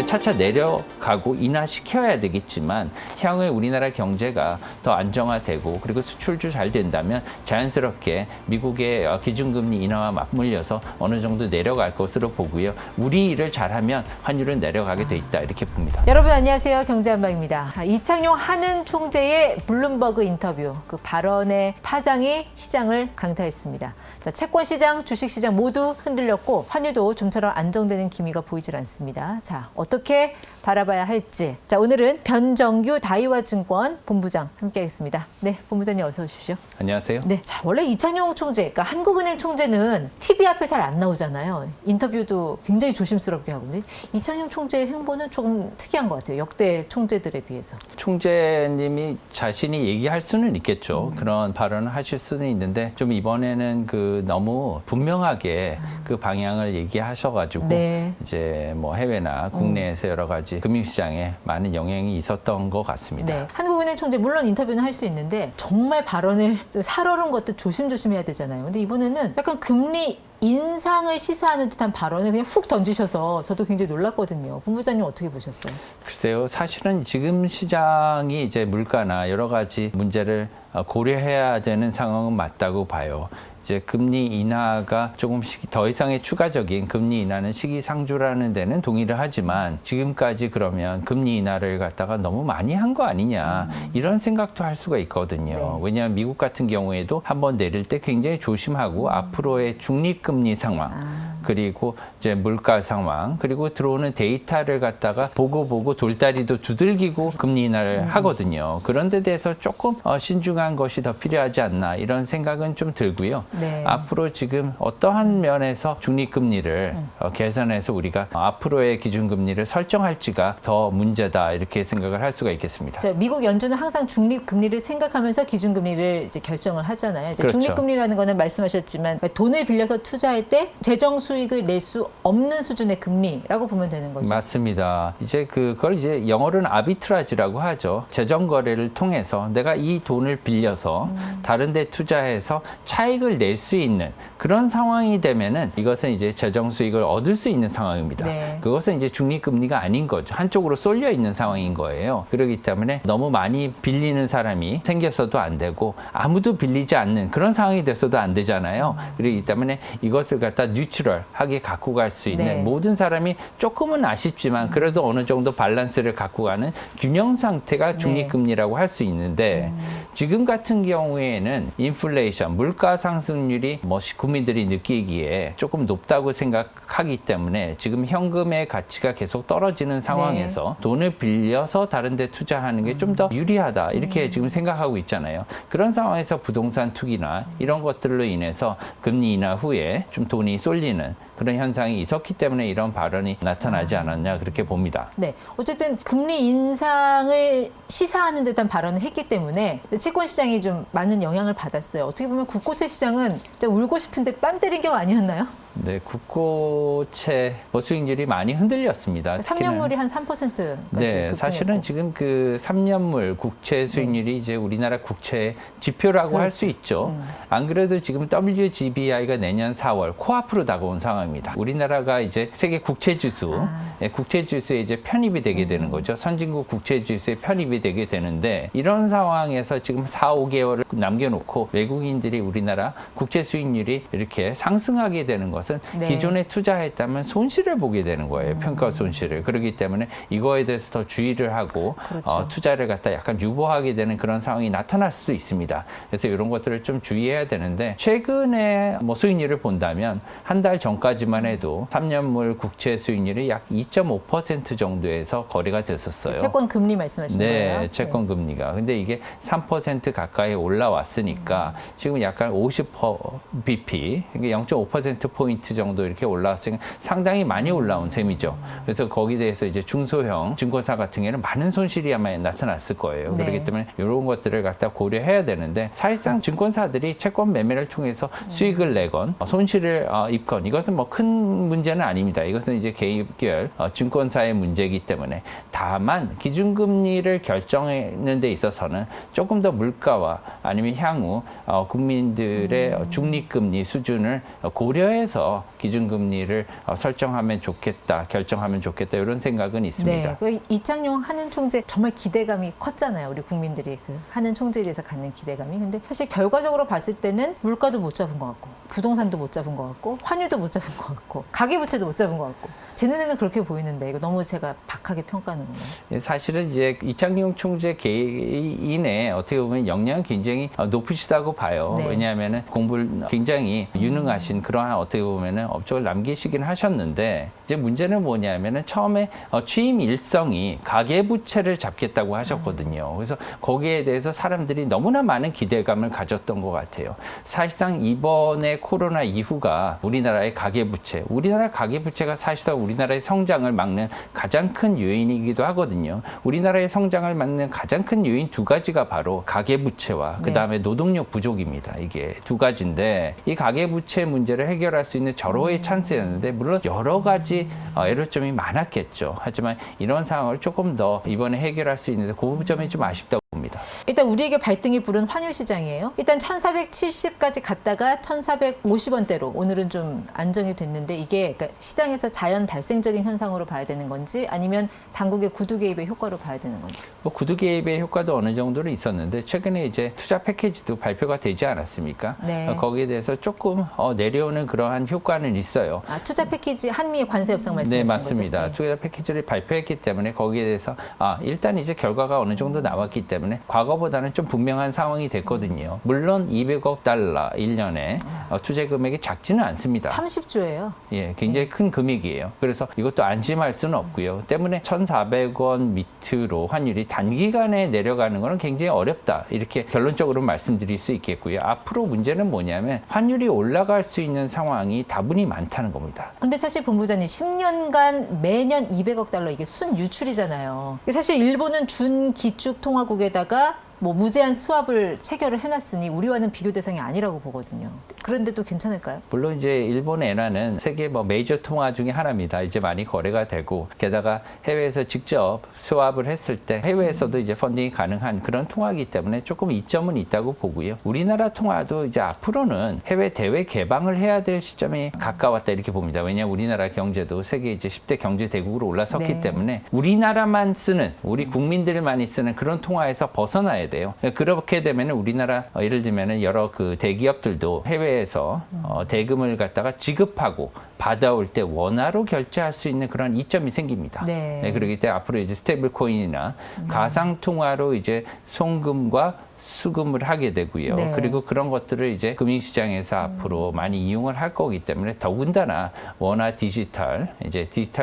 차차 내려가고 인하시켜야 되겠지만 향후에 우리나라 경제가 더 안정화되고 그리고 수출도 잘 된다면 자연스럽게 미국의 기준금리 인하와 맞물려서 어느 정도 내려갈 것으로 보고요. 우리 일을 잘하면 환율은 내려가게 돼 있다 이렇게 봅니다. 여러분 안녕하세요. 경제한방입니다. 이창용 한은 총재의 블룸버그 인터뷰 그 발언의 파장이 시장을 강타했습니다. 자, 채권 시장, 주식 시장 모두 흔들렸고 환율도 좀처럼 안정되는 기미가 보이질 않습니다. 자, 어떻게 바라봐야 할지. 자, 오늘은 변정규 다이와증권 본부장 함께하겠습니다. 네, 본부장님 어서 오십시오. 안녕하세요. 네, 자 원래 이창용 총재, 그러니까 한국은행 총재는 TV 앞에 잘 안 나오잖아요. 인터뷰도 굉장히 조심스럽게 하고. 이창용 총재의 행보는 조금 특이한 것 같아요. 역대 총재들에 비해서. 총재님이 자신이 얘기할 수는 있겠죠. 그런 발언을 하실 수는 있는데 좀 이번에는 너무 분명하게 그 방향을 얘기하셔가지고 네. 이제 뭐 해외나 국내에서 여러 가지 금융시장에 많은 영향이 있었던 것 같습니다. 네, 한국은행 총재 물론 인터뷰는 할 수 있는데 정말 발언을 좀 살얼은 것도 조심조심해야 되잖아요. 근데 이번에는 약간 금리 인상을 시사하는 듯한 발언을 그냥 훅 던지셔서 저도 굉장히 놀랐거든요. 본부장님 어떻게 보셨어요? 글쎄요, 사실은 지금 시장이 이제 물가나 여러 가지 문제를 고려해야 되는 상황은 맞다고 봐요. 이제 금리 인하가 조금씩 더 이상의 추가적인 금리 인하는 시기상조라는 데는 동의를 하지만 지금까지 그러면 금리 인하를 갖다가 너무 많이 한 거 아니냐 이런 생각도 할 수가 있거든요. 네. 왜냐하면 미국 같은 경우에도 한번 내릴 때 굉장히 조심하고 앞으로의 중립금리 상황 그리고 이제 물가 상황 그리고 들어오는 데이터를 갖다가 보고 돌다리도 두들기고 금리 인하를 하거든요. 그런 데 대해서 조금 신중한 것이 더 필요하지 않나 이런 생각은 좀 들고요. 네. 앞으로 지금 어떠한 면에서 중립금리를 개선해서 우리가 앞으로의 기준금리를 설정할지가 더 문제다 이렇게 생각을 할 수가 있겠습니다. 자, 미국 연준은 항상 중립금리를 생각하면서 기준금리를 이제 결정을 하잖아요. 이제 그렇죠. 중립금리라는 거는 말씀하셨지만 돈을 빌려서 투자할 때 재정 수익을 낼 수 없는 수준의 금리라고 보면 되는 거죠. 맞습니다. 이제 그걸 이제 영어로는 아비트라지라고 하죠. 재정 거래를 통해서 내가 이 돈을 빌려서 다른 데 투자해서 차익을 낼 수 있는 그런 상황이 되면은 이것은 이제 재정 수익을 얻을 수 있는 상황입니다. 네. 그것은 이제 중립금리가 아닌 거죠. 한쪽으로 쏠려 있는 상황인 거예요. 그렇기 때문에 너무 많이 빌리는 사람이 생겨서도 안 되고 아무도 빌리지 않는 그런 상황이 돼서도 안 되잖아요. 그렇기 때문에 이것을 갖다 뉴트럴하게 갖고 갈 수 있는 네. 모든 사람이 조금은 아쉽지만 그래도 어느 정도 밸런스를 갖고 가는 균형 상태가 중립금리라고 할 수 있는데 지금 같은 경우에는 인플레이션, 물가 상승률이 국민들이 느끼기에 조금 높다고 생각하기 때문에 지금 현금의 가치가 계속 떨어지는 상황에서 돈을 빌려서 다른 데 투자하는 게 좀 더 유리하다 이렇게 지금 생각하고 있잖아요. 그런 상황에서 부동산 투기나 이런 것들로 인해서 금리 인하 후에 좀 돈이 쏠리는 그런 현상이 있었기 때문에 이런 발언이 나타나지 않았냐 그렇게 봅니다. 네, 어쨌든 금리 인상을 시사하는 듯한 발언을 했기 때문에 채권 시장이 좀 많은 영향을 받았어요. 어떻게 보면 국고채 시장은 진짜 울고 싶은데 뺨 때린 격 아니었나요? 네, 국고채 수익률이 많이 흔들렸습니다. 3년물이 한 3%까지 네, 사실은 지금 그 3년물 국채 수익률이 이제 우리나라 국채의 지표라고 할 수 있죠. 안 그래도 지금 WGBI가 내년 4월 코앞으로 다가온 상황입니다. 우리나라가 이제 세계 국채 지수, 국채 지수에 이제 편입이 되게 되는 거죠. 선진국 국채 지수에 편입이 되게 되는데 이런 상황에서 지금 4, 5개월을 남겨놓고 외국인들이 우리나라 국채 수익률이 이렇게 상승하게 되는 것은 네. 기존에 투자했다면 손실을 보게 되는 거예요. 평가 손실을. 그렇기 때문에 이거에 대해서 더 주의를 하고 그렇죠. 투자를 갖다 약간 유보하게 되는 그런 상황이 나타날 수도 있습니다. 그래서 이런 것들을 좀 주의해야 되는데 최근에 수익률을 본다면 한 달 전까지만 해도 3년물 국채 수익률이 약 2.5% 정도에서 거래가 됐었어요. 채권 금리 말씀하시는 거예요? 네, 채권 금리가. 근데 이게 3% 가까이 올라왔으니까 지금 약간 50bp, 0.5%포인트 정도 이렇게 올라왔으니까 상당히 많이 올라온 셈이죠. 그래서 거기에 대해서 이제 중소형 증권사 같은 경우에는 많은 손실이 아마 나타났을 거예요. 네. 그렇기 때문에 이런 것들을 갖다 고려해야 되는데 사실상 증권사들이 채권 매매를 통해서 수익을 내건 손실을 입건 이것은 큰 문제는 아닙니다. 이것은 이제 개별 증권사의 문제이기 때문에 다만 기준금리를 결정하는 데 있어서는 조금 더 물가와 아니면 향후 국민들의 중립금리 수준을 고려해서 더 기준금리를 설정하면 좋겠다, 결정하면 좋겠다 이런 생각은 있습니다. 네, 그 이창용 한은 총재 정말 기대감이 컸잖아요. 우리 국민들이 그 한은 총재에 대해서 갖는 기대감이. 근데 사실 결과적으로 봤을 때는 물가도 못 잡은 것 같고, 부동산도 못 잡은 것 같고, 환율도 못 잡은 것 같고, 가계부채도 못 잡은 것 같고. 제 눈에는 그렇게 보이는데 이거 너무 제가 박하게 평가하는군요. 사실은 이제 이창용 총재 개인의 어떻게 보면 역량은 굉장히 높으시다고 봐요. 네. 왜냐하면 공부를 굉장히 유능하신 그러한 어떻게 보면은 업적을 남기시긴 하셨는데 이제 문제는 뭐냐면은 처음에 취임 일성이 가계부채를 잡겠다고 하셨거든요. 그래서 거기에 대해서 사람들이 너무나 많은 기대감을 가졌던 것 같아요. 사실상 이번에 코로나 이후가 우리나라의 가계부채가 사실상 우리나라의 성장을 막는 가장 큰 요인이기도 하거든요. 우리나라의 성장을 막는 가장 큰 요인 두 가지가 바로 가계부채와 그다음에 노동력 부족입니다. 이게 두 가지인데 이 가계부채 문제를 해결할 수 있는 절호의 찬스였는데 물론 여러 가지 애로점이 많았겠죠. 하지만 이런 상황을 조금 더 이번에 해결할 수 있는데 그 점이 좀 아쉽다고 봅니다. 일단 우리에게 발등이 부른 환율 시장이에요. 일단 1470까지 갔다가 1450원대로 오늘은 좀 안정이 됐는데 이게 그러니까 시장에서 자연 발생적인 현상으로 봐야 되는 건지 아니면 당국의 구두 개입의 효과로 봐야 되는 건지. 뭐 구두 개입의 효과도 어느 정도는 있었는데 최근에 이제 투자 패키지도 발표가 되지 않았습니까? 네. 거기에 대해서 조금 내려오는 그러한 효과는 있어요. 아, 투자 패키지 한미 관세 협상 말씀하신 네, 거죠? 맞습니다. 네. 투자 패키지를 발표했기 때문에 거기에 대해서 일단 이제 결과가 어느 정도 나왔기 때문에 과거보다는 좀 분명한 상황이 됐거든요. 물론 200억 달러 1년에 투자 금액이 작지는 않습니다. 30조예요. 예, 굉장히 큰 금액이에요. 그래서 이것도 안심할 수는 없고요. 때문에 1,400원 밑으로 환율이 단기간에 내려가는 것은 굉장히 어렵다. 이렇게 결론적으로 말씀드릴 수 있겠고요. 앞으로 문제는 뭐냐면 환율이 올라갈 수 있는 상황이 다분히 많다는 겁니다. 근데 사실 본부장님 10년간 매년 200억 달러 이게 순 유출이잖아요. 사실 일본은 준기축통화국에다가 뭐 무제한 수합을 체결을 해놨으니 우리와는 비교 대상이 아니라고 보거든요. 그런데도 괜찮을까요? 물론 이제 일본 엔화는 세계 뭐 메이저 통화 중에 하나입니다. 이제 많이 거래가 되고 게다가 해외에서 직접 수합을 했을 때 해외에서도 이제 펀딩이 가능한 그런 통화이기 때문에 조금 이점은 있다고 보고요. 우리나라 통화도 이제 앞으로는 해외 대외 개방을 해야 될 시점이 가까웠다 이렇게 봅니다. 왜냐하면 우리나라 경제도 세계 이제 10대 경제 대국으로 올라섰기 네. 때문에 우리나라만 쓰는 우리 국민들만이 쓰는 그런 통화에서 벗어나야 돼요. 그렇게 되면 우리나라 예를 들면 여러 그 대기업들도 해외에서 대금을 갖다가 지급하고 받아올 때 원화로 결제할 수 있는 그런 이점이 생깁니다. 네. 그렇기 때문에 앞으로 이제 스테이블 코인이나 가상 통화로 이제 송금과 수금을 하게 되고요. 네. 그리고 그런 것들을 이제 금융시장에서 앞으로 많이 이용을 할 거기 때문에 더군다나 원화 디지털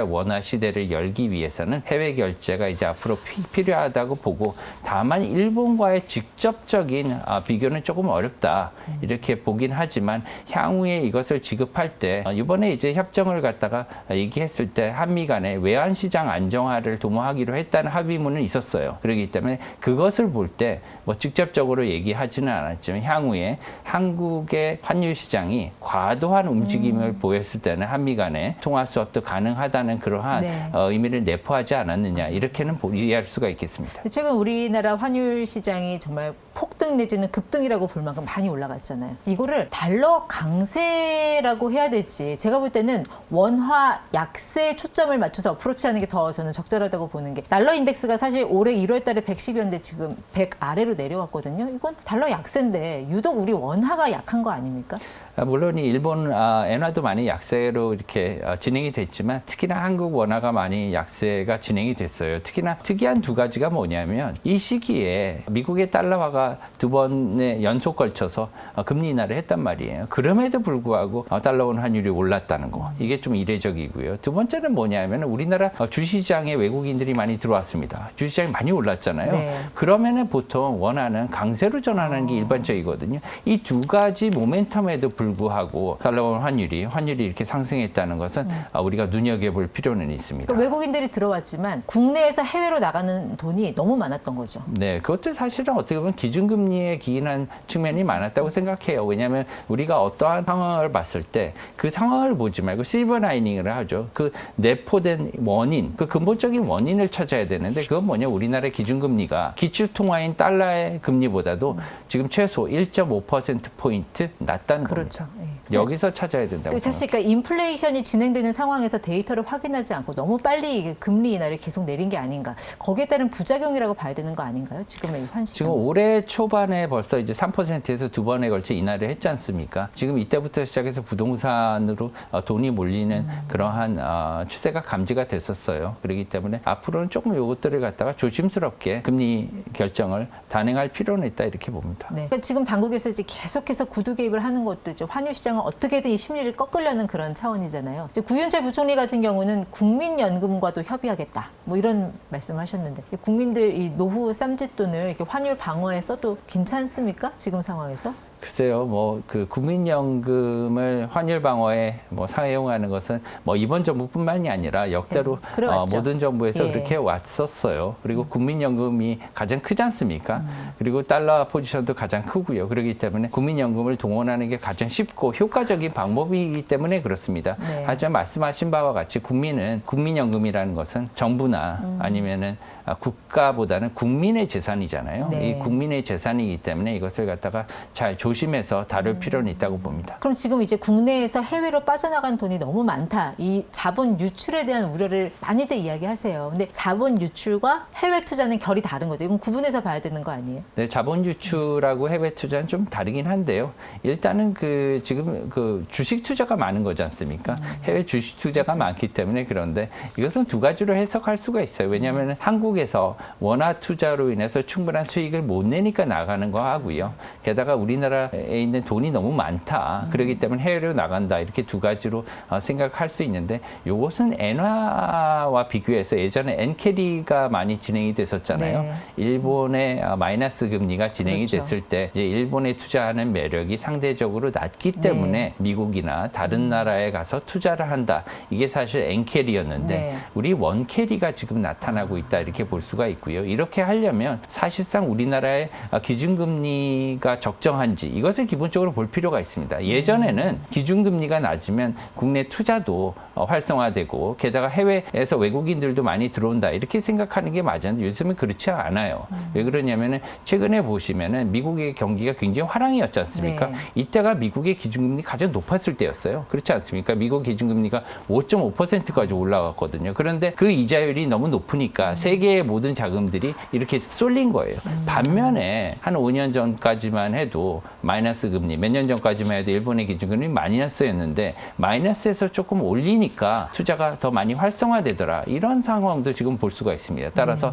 원화 시대를 열기 위해서는 해외 결제가 이제 앞으로 필요하다고 보고 다만 일본과의 직접적인 비교는 조금 어렵다 이렇게 보긴 하지만 향후에 이것을 지급할 때 이번에 이제 협정을 갖다가 얘기했을 때 한미 간에 외환 시장 안정화를 도모하기로 했다는 합의문은 있었어요. 그렇기 때문에 그것을 볼 때 뭐 직접적으로 얘기하지는 않았지만 향후에 한국의 환율 시장이 과도한 움직임을 보였을 때는 한미 간에 통화 수합도 가능하다는 그러한 네. 의미를 내포하지 않았느냐 이렇게는 이해할 수가 있겠습니다. 최근 우리나라 환율 시장이 정말 폭등 내지는 급등이라고 볼 만큼 많이 올라갔잖아요. 이거를 달러 강세라고 해야 될지 제가 볼 때는 원화 약세에 초점을 맞춰서 어프로치하는 게 더 저는 적절하다고 보는 게 달러 인덱스가 사실 올해 1월 달에 110이었는데 지금 100 아래로 내려왔거든요. 이건 달러 약세인데 유독 우리 원화가 약한 거 아닙니까? 물론 일본 엔화도 많이 약세로 이렇게 진행이 됐지만 특히나 한국 원화가 많이 약세가 진행이 됐어요. 특히나 특이한 두 가지가 뭐냐면 이 시기에 미국의 달러화가 두 번의 연속 걸쳐서 금리 인하를 했단 말이에요. 그럼에도 불구하고 달러원 환율이 올랐다는 거. 이게 좀 이례적이고요. 두 번째는 뭐냐면 우리나라 주시장에 외국인들이 많이 들어왔습니다. 주시장이 많이 올랐잖아요. 네. 그러면은 보통 원화는 강세로 전환하는 게 일반적이거든요. 이 두 가지 모멘텀에도 불구하고 달러원 환율이 이렇게 상승했다는 것은 우리가 눈여겨볼 필요는 있습니다. 그러니까 외국인들이 들어왔지만 국내에서 해외로 나가는 돈이 너무 많았던 거죠. 네, 그것도 사실은 어떻게 보면 기준금리에 기인한 측면이 많았다고 생각해요. 왜냐하면 우리가 어떠한 상황을 봤을 때 그 상황을 보지 말고 실버 라이닝을 하죠. 그 내포된 원인, 그 근본적인 원인을 찾아야 되는데 그건 뭐냐? 우리나라의 기준금리가 기축통화인 달러의 금리보다도 지금 최소 1.5%포인트 낮다는 겁니다. 그렇죠. 예. 여기서 찾아야 된다고 사실 그러니까 인플레이션이 진행되는 상황에서 데이터를 확인하지 않고 너무 빨리 이게 금리 인하를 계속 내린 게 아닌가. 거기에 따른 부작용이라고 봐야 되는 거 아닌가요? 지금의 환 시장. 지금 올해 초반에 벌써 이제 3%에서 두 번에 걸쳐 인하를 했지 않습니까? 지금 이때부터 시작해서 부동산으로 돈이 몰리는 그러한 추세가 감지가 됐었어요. 그렇기 때문에 앞으로는 조금 이것들을 갖다가 조심스럽게 금리 결정을 단행할 필요는 있다 이렇게 봅니다. 네. 그러니까 지금 당국에서 이제 계속해서 구두 개입을 하는 것도 이제 환율 시장을 어떻게든 이 심리를 꺾으려는 그런 차원이잖아요. 이제 구윤철 부총리 같은 경우는 국민연금과도 협의하겠다. 뭐 이런 말씀하셨는데 국민들 이 노후 쌈짓돈을 이렇게 환율 방어에 써도 괜찮습니까? 지금 상황에서? 글쎄요, 뭐 그 국민연금을 환율 방어에 뭐 사용하는 것은 뭐 이번 정부뿐만이 아니라 역대로 그래왔죠. 모든 정부에서 예. 그렇게 왔었어요. 그리고 국민연금이 가장 크지 않습니까? 그리고 달러 포지션도 가장 크고요. 그렇기 때문에 국민연금을 동원하는 게 가장 쉽고 효과적인 방법이기 때문에 그렇습니다. 네. 하지만 말씀하신 바와 같이 국민연금이라는 것은 정부나 아니면은 국가보다는 국민의 재산이잖아요. 네. 이 국민의 재산이기 때문에 이것을 갖다가 잘 조심해서 다룰 필요는 있다고 봅니다. 그럼 지금 이제 국내에서 해외로 빠져나간 돈이 너무 많다. 이 자본 유출에 대한 우려를 많이들 이야기하세요. 근데 자본 유출과 해외 투자는 결이 다른 거죠. 이건 구분해서 봐야 되는 거 아니에요? 네, 자본 유출하고 해외 투자는 좀 다르긴 한데요. 일단은 지금 주식 투자가 많은 거지 않습니까? 해외 주식 투자가 많기 때문에 그런데 이것은 두 가지로 해석할 수가 있어요. 왜냐하면 한국에서 원화 투자로 인해서 충분한 수익을 못 내니까 나가는 거 하고요. 게다가 우리나라에 있는 돈이 너무 많다. 그렇기 때문에 해외로 나간다. 이렇게 두 가지로 생각할 수 있는데 이것은 엔화와 비교해서 예전에 엔캐리가 많이 진행이 됐었잖아요. 네. 일본의 마이너스 금리가 진행이 그렇죠. 됐을 때 이제 일본에 투자하는 매력이 상대적으로 낮기 때문에 네. 미국이나 다른 나라에 가서 투자를 한다. 이게 사실 엔캐리였는데 네. 우리 원캐리가 지금 나타나고 있다. 이렇게 볼 수가 있고요. 이렇게 하려면 사실상 우리나라의 기준금리가 적정한지 이것을 기본적으로 볼 필요가 있습니다. 예전에는 기준금리가 낮으면 국내 투자도 활성화되고 게다가 해외에서 외국인들도 많이 들어온다 이렇게 생각하는 게 맞았는데 요즘은 그렇지 않아요. 왜 그러냐면은 최근에 보시면은 미국의 경기가 굉장히 화랑이었지 않습니까? 네. 이때가 미국의 기준금리 가장 높았을 때였어요. 그렇지 않습니까? 미국 기준금리가 5.5%까지 올라갔거든요. 그런데 그 이자율이 너무 높으니까 세계의 모든 자금들이 이렇게 쏠린 거예요. 반면에 한 5년 전까지만 해도 마이너스 금리, 몇 년 전까지만 해도 일본의 기준금리 마이너스였는데 마이너스에서 조금 올리니까 투자가 더 많이 활성화되더라. 이런 상황도 지금 볼 수가 있습니다. 따라서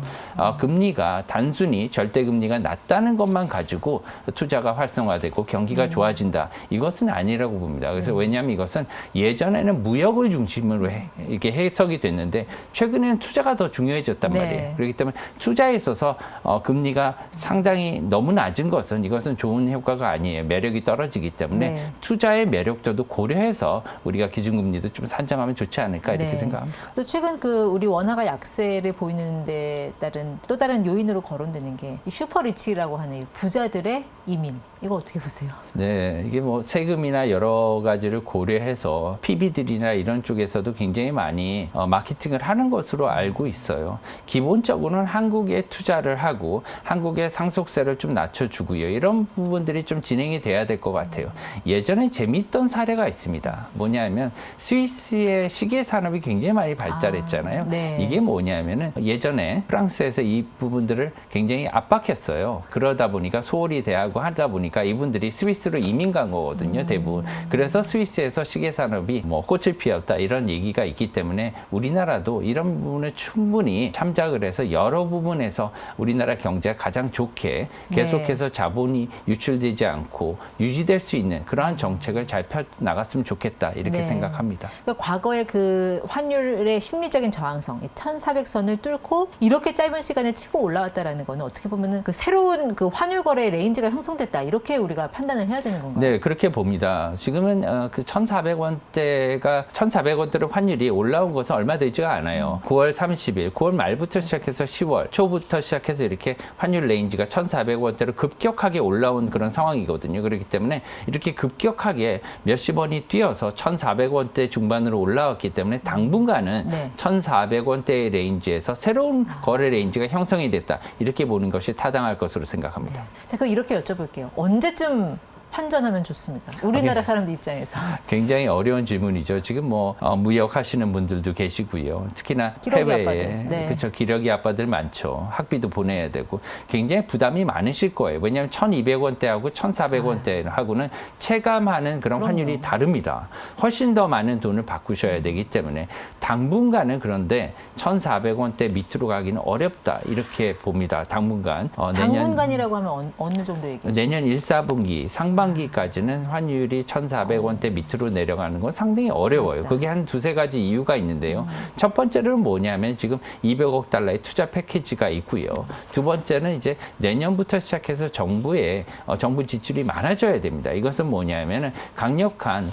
금리가 단순히 절대금리가 낮다는 것만 가지고 투자가 활성화되고 경기가 좋아진다. 이것은 아니라고 봅니다. 그래서 왜냐하면 이것은 예전에는 무역을 중심으로 이렇게 해석이 됐는데 최근에는 투자가 더 중요해졌단 네. 말이에요. 그렇기 때문에 투자에 있어서 금리가 상당히 너무 낮은 것은 이것은 좋은 효과가 아니에요. 매력이 떨어지기 때문에 네. 투자의 매력도도 고려해서 우리가 기준금리도 좀 산정하면 좋지 않을까 이렇게 네. 생각합니다. 또 최근 우리 원화가 약세를 보이는 데 따른 또 다른 요인으로 거론되는 게 이 슈퍼리치라고 하는 이 부자들의 이민. 이거 어떻게 보세요? 네, 이게 뭐 세금이나 여러 가지를 고려해서 PB들이나 이런 쪽에서도 굉장히 많이 마케팅을 하는 것으로 알고 있어요. 기본적으로는 한국에 투자를 하고 한국의 상속세를 좀 낮춰주고요. 이런 부분들이 좀 진행이 돼야 될 것 같아요. 예전에 재미있던 사례가 있습니다. 뭐냐면 스위스의 시계 산업이 굉장히 많이 발달했잖아요. 네. 이게 뭐냐면은 예전에 프랑스에서 이 부분들을 굉장히 압박했어요. 그러다 보니까 소홀히 대하고 하다 보니까 이분들이 스위스로 이민 간 거거든요, 대부분. 그래서 스위스에서 시계 산업이 뭐 꽃을 피웠다 이런 얘기가 있기 때문에 우리나라도 이런 부분을 충분히 참작을 해서 여러 부분에서 우리나라 경제가 가장 좋게 계속해서 자본이 유출되지 않고 유지될 수 있는 그러한 정책을 잘 펴 나갔으면 좋겠다 이렇게 네. 생각합니다. 그러니까 과거의 그 환율의 심리적인 저항성, 1,400선을 뚫고 이렇게 짧은 시간에 치고 올라왔다라는 거는 어떻게 보면은 그 새로운 그 환율 거래 레인지가 형성됐다. 이렇게 우리가 판단을 해야 되는 건가요? 네, 그렇게 봅니다. 지금은 그 1,400원대가 1,400원대로 환율이 올라온 것은 얼마 되지가 않아요. 9월 30일, 9월 말부터 시작해서 10월 초부터 시작해서 이렇게 환율 레인지가 1,400원대로 급격하게 올라온 그런 상황이거든요. 그렇기 때문에 이렇게 급격하게 몇십 원이 뛰어서 1,400원대 중반으로 올라왔기 때문에 당분간은 네. 1,400원대의 레인지에서 새로운 거래 레인지가 형성이 됐다. 이렇게 보는 것이 타당할 것으로 생각합니다. 자, 그럼 이렇게 여쭤볼게요. 언제쯤 환전하면 좋습니까? 우리나라 사람들 입장에서. 굉장히 어려운 질문이죠. 지금 뭐 무역 하시는 분들도 계시고요. 특히나 기러기 해외에 아빠들. 네. 그렇죠. 기러기 아빠들 많죠. 학비도 보내야 되고 굉장히 부담이 많으실 거예요. 왜냐하면 1,200원대하고 1,400원대하고는 체감하는 그런 환율이 다릅니다. 훨씬 더 많은 돈을 바꾸셔야 되기 때문에 당분간은 그런데 1,400원대 밑으로 가기는 어렵다 이렇게 봅니다. 당분간. 당분간이라고 하면 어느 정도 얘기하시죠? 내년 1, 4분기 상반기까지는 환율이 1,400원대 밑으로 내려가는 건 상당히 어려워요. 그게 한 두세 가지 이유가 있는데요. 첫 번째로는 뭐냐면 지금 200억 달러의 투자 패키지가 있고요. 두 번째는 이제 내년부터 시작해서 정부의 정부 지출이 많아져야 됩니다. 이것은 뭐냐면은 강력한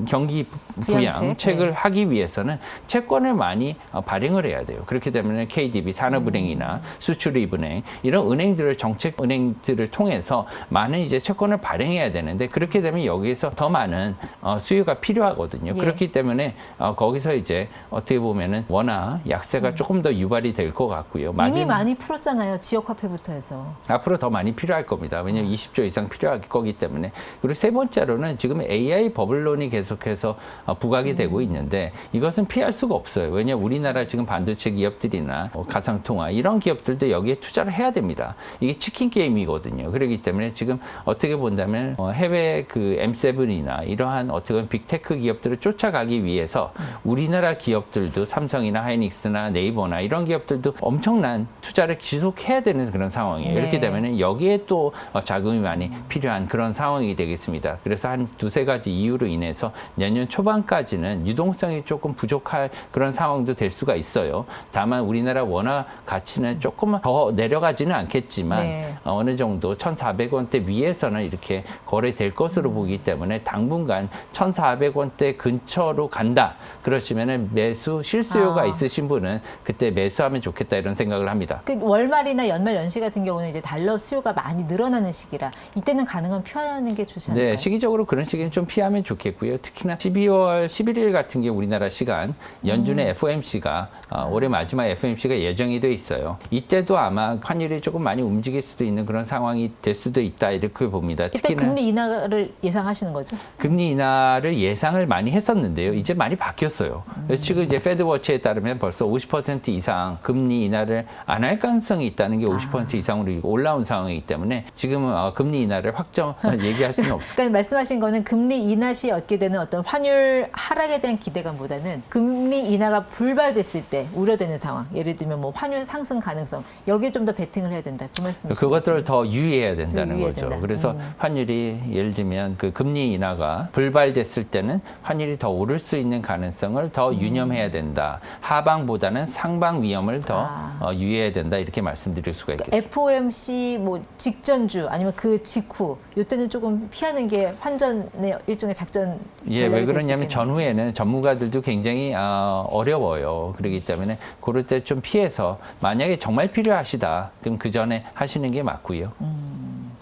경기 부양책을 하기 위해서는 채권을 많이 발행을 해야 돼요. 그렇기 때문에 KDB 산업은행이나 수출입은행 이런 은행들을 정책 은행들을 통해서 많은 이제 채권을 발행해야 되는데 그렇게 되면 여기에서 더 많은 수요가 필요하거든요. 예. 그렇기 때문에 거기서 이제 어떻게 보면은 원화 약세가 조금 더 유발이 될 것 같고요. 이미 많이 풀었잖아요. 지역화폐부터 해서. 앞으로 더 많이 필요할 겁니다. 왜냐하면 20조 이상 필요할 거기 때문에. 그리고 세 번째로는 지금 AI 버블론이 계속해서 부각이 되고 있는데 이것은 피할 수가 없어요. 왜냐하면 우리나라 지금 반도체 기업들이나 가상통화 이런 기업들도 여기에 투자를 해야 됩니다. 이게 치킨 게임이거든요. 그렇기 때문에 지금 어떻게 본다면 해외 그 M7이나 이러한 어떻게 보면 빅테크 기업들을 쫓아가기 위해서 우리나라 기업들도 삼성이나 하이닉스나 네이버나 이런 기업들도 엄청난 투자를 지속해야 되는 그런 상황이에요. 네. 이렇게 되면 여기에 또 자금이 많이 필요한 그런 상황이 되겠습니다. 그래서 한 두세 가지 이유로 인해서 내년 초반까지는 유동성이 조금 부족할 그런 상황도 될 수가 있어요. 다만 우리나라 원화 가치는 조금 더 내려가지는 않겠지만 네. 어느 정도 1,400원대 위에서는 이렇게 거래될 것으로 보기 때문에 당분간 1,400원대 근처로 간다. 그러시면은 매수 실수요가 있으신 분은 그때 매수하면 좋겠다 이런 생각을 합니다. 그 월말이나 연말 연시 같은 경우는 이제 달러 수요가 많이 늘어나는 시기라 이때는 가능한 피하는 게 좋지 않을까요? 네, 시기적으로 그런 시기는 좀 피하면 좋겠고요. 특히나 12월 11일 같은 게 우리나라 시간 연준의 FOMC가 올해 마지막 FOMC가 예정이 돼 있어요. 이때도 아마 환율이 조금 많이 움직일 수도 있는 그런 상황이 될 수도 있다 이렇게 봅니다. 이때 특히나 금리 인하를 예상하시는 거죠? 금리 인하를 예상을 많이 했었는데요. 이제 많이 바뀌었어요. 그래서 지금 이제 패드워치에 따르면 벌써 50% 이상 금리 인하를 안 할 가능성이 있다는 게 50% 이상으로 올라온 상황이기 때문에 지금은 금리 인하를 확정 얘기할 수는 없습니다. 그러니까 말씀하신 거는 금리 인하 시에 얻게 되는 어떤 환율 하락에 대한 기대감보다는 금리 인하가 불발됐을 때 우려되는 상황, 예를 들면 뭐 환율 상승 가능성 여기에 좀 더 베팅을 해야 된다 그 말씀이시죠? 그것들을 더 유의해야 된다는 유의해야 거죠. 된다. 그래서 환율이 예를 들면 그 금리 인하가 불발됐을 때는 환율이 더 오를 수 있는 가능성을 더 유념해야 된다. 하방보다는 상방 위험을 더 유의해야 된다. 이렇게 말씀드릴 수가 있겠습니다. FOMC 뭐 직전주 아니면 그 직후 이때는 조금 피하는 게 환전의 일종의 작전 예, 전략이 왜 될수 그러냐면 있겠네요. 전후에는 전문가들도 굉장히 어려워요. 그렇기 때문에 그럴 때 좀 피해서 만약에 정말 필요하시다. 그럼 그 전에 하시는 게 맞고요.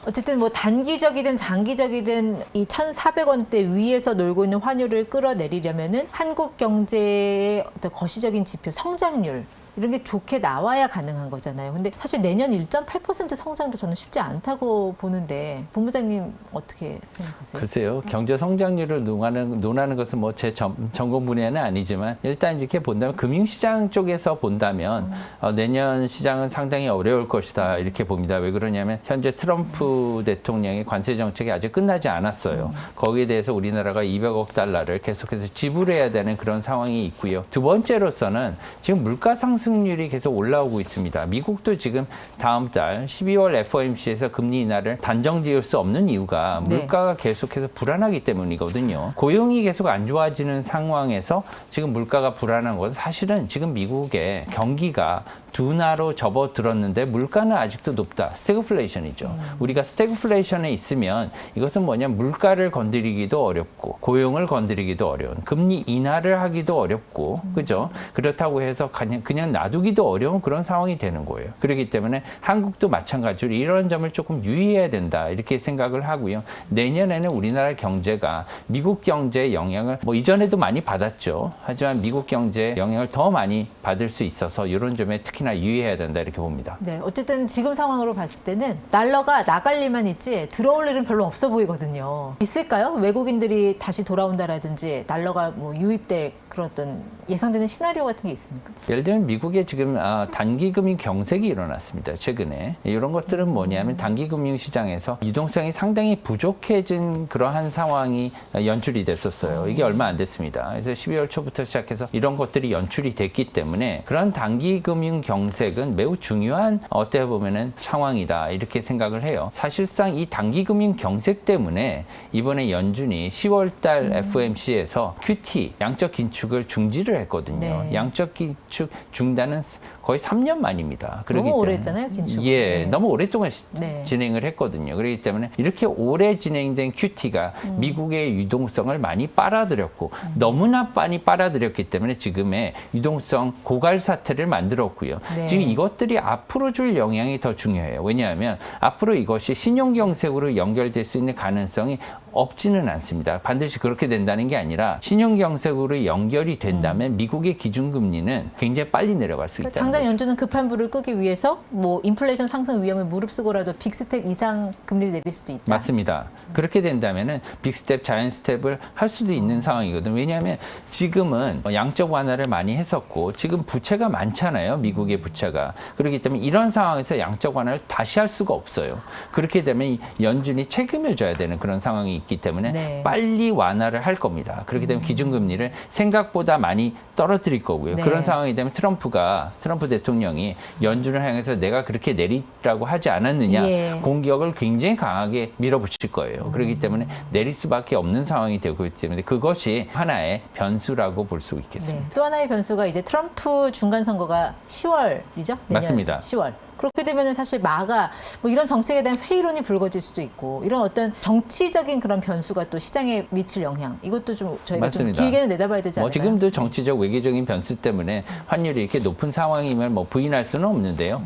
어쨌든 뭐 단기적이든 장기적이든 이 1,400원대 위에서 놀고 있는 환율을 끌어내리려면은 한국 경제의 어떤 거시적인 지표 성장률 이런 게 좋게 나와야 가능한 거잖아요. 근데 사실 내년 1.8% 성장도 저는 쉽지 않다고 보는데 본부장님 어떻게 생각하세요? 글쎄요. 경제 성장률을 논하는 것은 뭐 제 전공 분야는 아니지만 일단 이렇게 본다면 금융시장 쪽에서 본다면 내년 시장은 상당히 어려울 것이다 이렇게 봅니다. 왜 그러냐면 현재 트럼프 대통령의 관세 정책이 아직 끝나지 않았어요. 거기에 대해서 우리나라가 200억 달러를 계속해서 지불해야 되는 그런 상황이 있고요. 두 번째로서는 지금 물가 상승률이 계속 올라오고 있습니다. 미국도 지금 다음 달 12월 FOMC에서 금리 인하를 단정 지을 수 없는 이유가 물가가 계속해서 불안하기 때문이거든요. 고용이 계속 안 좋아지는 상황에서 지금 물가가 불안한 것은 사실은 지금 미국의 경기가 둔화로 접어들었는데 물가는 아직도 높다. 스태그플레이션이죠. 우리가 스태그플레이션에 있으면 이것은 뭐냐면 물가를 건드리기도 어렵고 고용을 건드리기도 어려운 금리 인하를 하기도 어렵고 그죠? 그렇다고 해서 그냥 놔두기도 어려운 그런 상황이 되는 거예요. 그렇기 때문에 한국도 마찬가지로 이런 점을 조금 유의해야 된다. 이렇게 생각을 하고요. 내년에는 우리나라 경제가 미국 경제의 영향을 뭐 이전에도 많이 받았죠. 하지만 미국 경제의 영향을 더 많이 받을 수 있어서 이런 점에 특히 특히나 유의해야 된다 이렇게 봅니다. 네, 어쨌든 지금 상황으로 봤을 때는 달러가 나갈 일만 있지 들어올 일은 별로 없어 보이거든요. 있을까요? 외국인들이 다시 돌아온다라든지 달러가 뭐 유입될 그런 어떤 예상되는 시나리오 같은 게 있습니까? 예를 들면 미국에 지금 단기 금융 경색이 일어났습니다. 최근에 이런 것들은 뭐냐면 단기 금융 시장에서 유동성이 상당히 부족해진 그러한 상황이 연출이 됐었어요. 이게 얼마 안 됐습니다. 그래서 12월 초부터 시작해서 이런 것들이 연출이 됐기 때문에 그런 단기 금융 경색은 매우 중요한 어떻게 보면은 상황이다 이렇게 생각을 해요. 사실상 이 단기 금융 경색 때문에 이번에 연준이 10월달 FOMC에서 QT 양적 긴축을 중지를 했거든요. 네. 양적 긴축 중단은 거의 3년 만입니다. 그렇기 너무 오래 때문에 했잖아요, 긴축. 예, 네. 너무 오랫동안 네. 진행을 했거든요. 그렇기 때문에 이렇게 오래 진행된 QT가 미국의 유동성을 많이 빨아들였고 너무나 많이 빨아들였기 때문에 지금의 유동성 고갈 사태를 만들었고요. 네. 지금 이것들이 앞으로 줄 영향이 더 중요해요. 왜냐하면 앞으로 이것이 신용경색으로 연결될 수 있는 가능성이 없지는 않습니다. 반드시 그렇게 된다는 게 아니라 신용경색으로 연결이 된다면 미국의 기준금리는 굉장히 빨리 내려갈 수 있다. 당장 연준은 급한 불을 끄기 위해서 뭐 인플레이션 상승 위험을 무릅쓰고라도 빅스텝 이상 금리를 내릴 수도 있다. 맞습니다. 그렇게 된다면은 빅스텝, 자이언트스텝을 할 수도 있는 상황이거든요. 왜냐하면 지금은 양적 완화를 많이 했었고 지금 부채가 많잖아요. 미국의 부채가. 그렇기 때문에 이런 상황에서 양적 완화를 다시 할 수가 없어요. 그렇게 되면 연준이 책임을 져야 되는 그런 상황이 있기 때문에 네. 빨리 완화를 할 겁니다. 그렇기 때문에 기준금리를 생각보다 많이 떨어뜨릴 거고요. 네. 그런 상황이 되면 트럼프 대통령이 연준을 향해서 내가 그렇게 내리라고 하지 않았느냐 예. 공격을 굉장히 강하게 밀어붙일 거예요. 그렇기 때문에 내릴 수밖에 없는 상황이 되고 있기 때문에 그것이 하나의 변수라고 볼 수 있겠습니다. 네. 또 하나의 변수가 이제 트럼프 중간 선거가 10월이죠? 내년 맞습니다. 10월. 그렇게 되면은 사실 마가 뭐 이런 정책에 대한 회의론이 불거질 수도 있고 이런 어떤 정치적인 그런 변수가 또 시장에 미칠 영향 이것도 좀 저희가 맞습니다. 좀 길게는 내다봐야 되지 않을까요? 지금도 정치적 외교적인 변수 때문에 환율이 이렇게 높은 상황이면 뭐 부인할 수는 없는데요.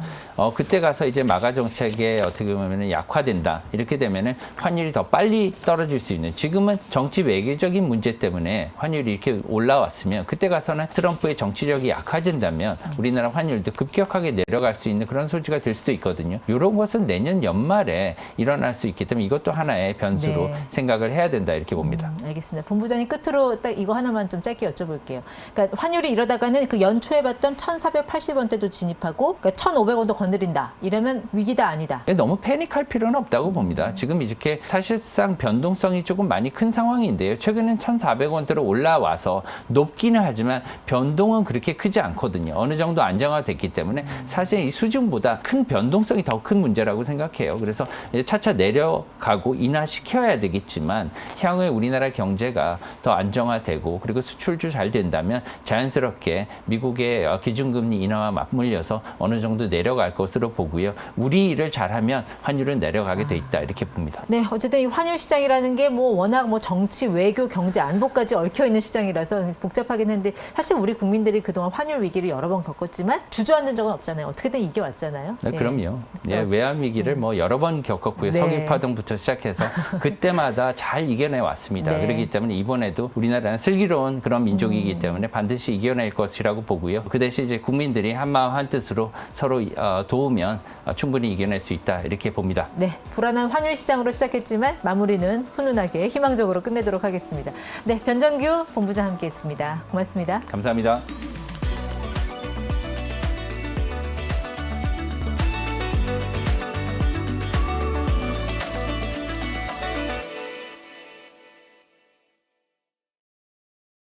그때 가서 이제 마가 정책에 어떻게 보면 약화된다 이렇게 되면은 환율이 더 빨리 떨어질 수 있는 지금은 정치 외교적인 문제 때문에 환율이 이렇게 올라왔으면 그때 가서는 트럼프의 정치력이 약화진다면 우리나라 환율도 급격하게 내려갈 수 있는 그런 소지가 될 수도 있거든요. 이런 것은 내년 연말에 일어날 수 있기 때문에 이것도 하나의 변수로 네. 생각을 해야 된다 이렇게 봅니다. 알겠습니다. 본부장님 끝으로 딱 이거 하나만 좀 짧게 여쭤볼게요. 그러니까 환율이 이러다가는 그 연초에 봤던 1,480원대도 진입하고 그러니까 1,500원도 건드린다. 이러면 위기다 아니다. 너무 패닉할 필요는 없다고 봅니다. 지금 이렇게 사실상 변동성이 조금 많이 큰 상황인데요. 최근엔 1,400원대로 올라와서 높기는 하지만 변동은 그렇게 크지 않거든요. 어느 정도 안정화됐기 때문에 사실 이 수준보다 큰 변동성이 더 큰 문제라고 생각해요. 그래서 이제 차차 내려가고 인하시켜야 되겠지만 향후에 우리나라 경제가 더 안정화되고 그리고 수출도 잘 된다면 자연스럽게 미국의 기준금리 인하와 맞물려서 어느 정도 내려갈 것으로 보고요. 우리 일을 잘하면 환율은 내려가게 돼 있다 이렇게 봅니다. 네, 어쨌든 이 환율 시장이라는 게 뭐 워낙 뭐 정치, 외교, 경제, 안보까지 얽혀 있는 시장이라서 복잡하긴 한데 사실 우리 국민들이 그동안 환율 위기를 여러 번 겪었지만 주저앉은 적은 없잖아요. 어떻게든 이겨왔잖아요. 네, 그럼요. 예, 외환 위기를 뭐 여러 번 겪었고요. 네. 석유파동부터 시작해서 그때마다 잘 이겨내 왔습니다. 네. 그렇기 때문에 이번에도 우리나라는 슬기로운 그런 민족이기 때문에 반드시 이겨낼 것이라고 보고요. 그 대신 이제 국민들이 한마음 한뜻으로 서로 도우면 충분히 이겨낼 수 있다 이렇게 봅니다. 네, 불안한 환율 시장으로 시작했지만 마무리는 훈훈하게 희망적으로 끝내도록 하겠습니다. 네, 변정규 본부장 함께했습니다. 고맙습니다. 감사합니다.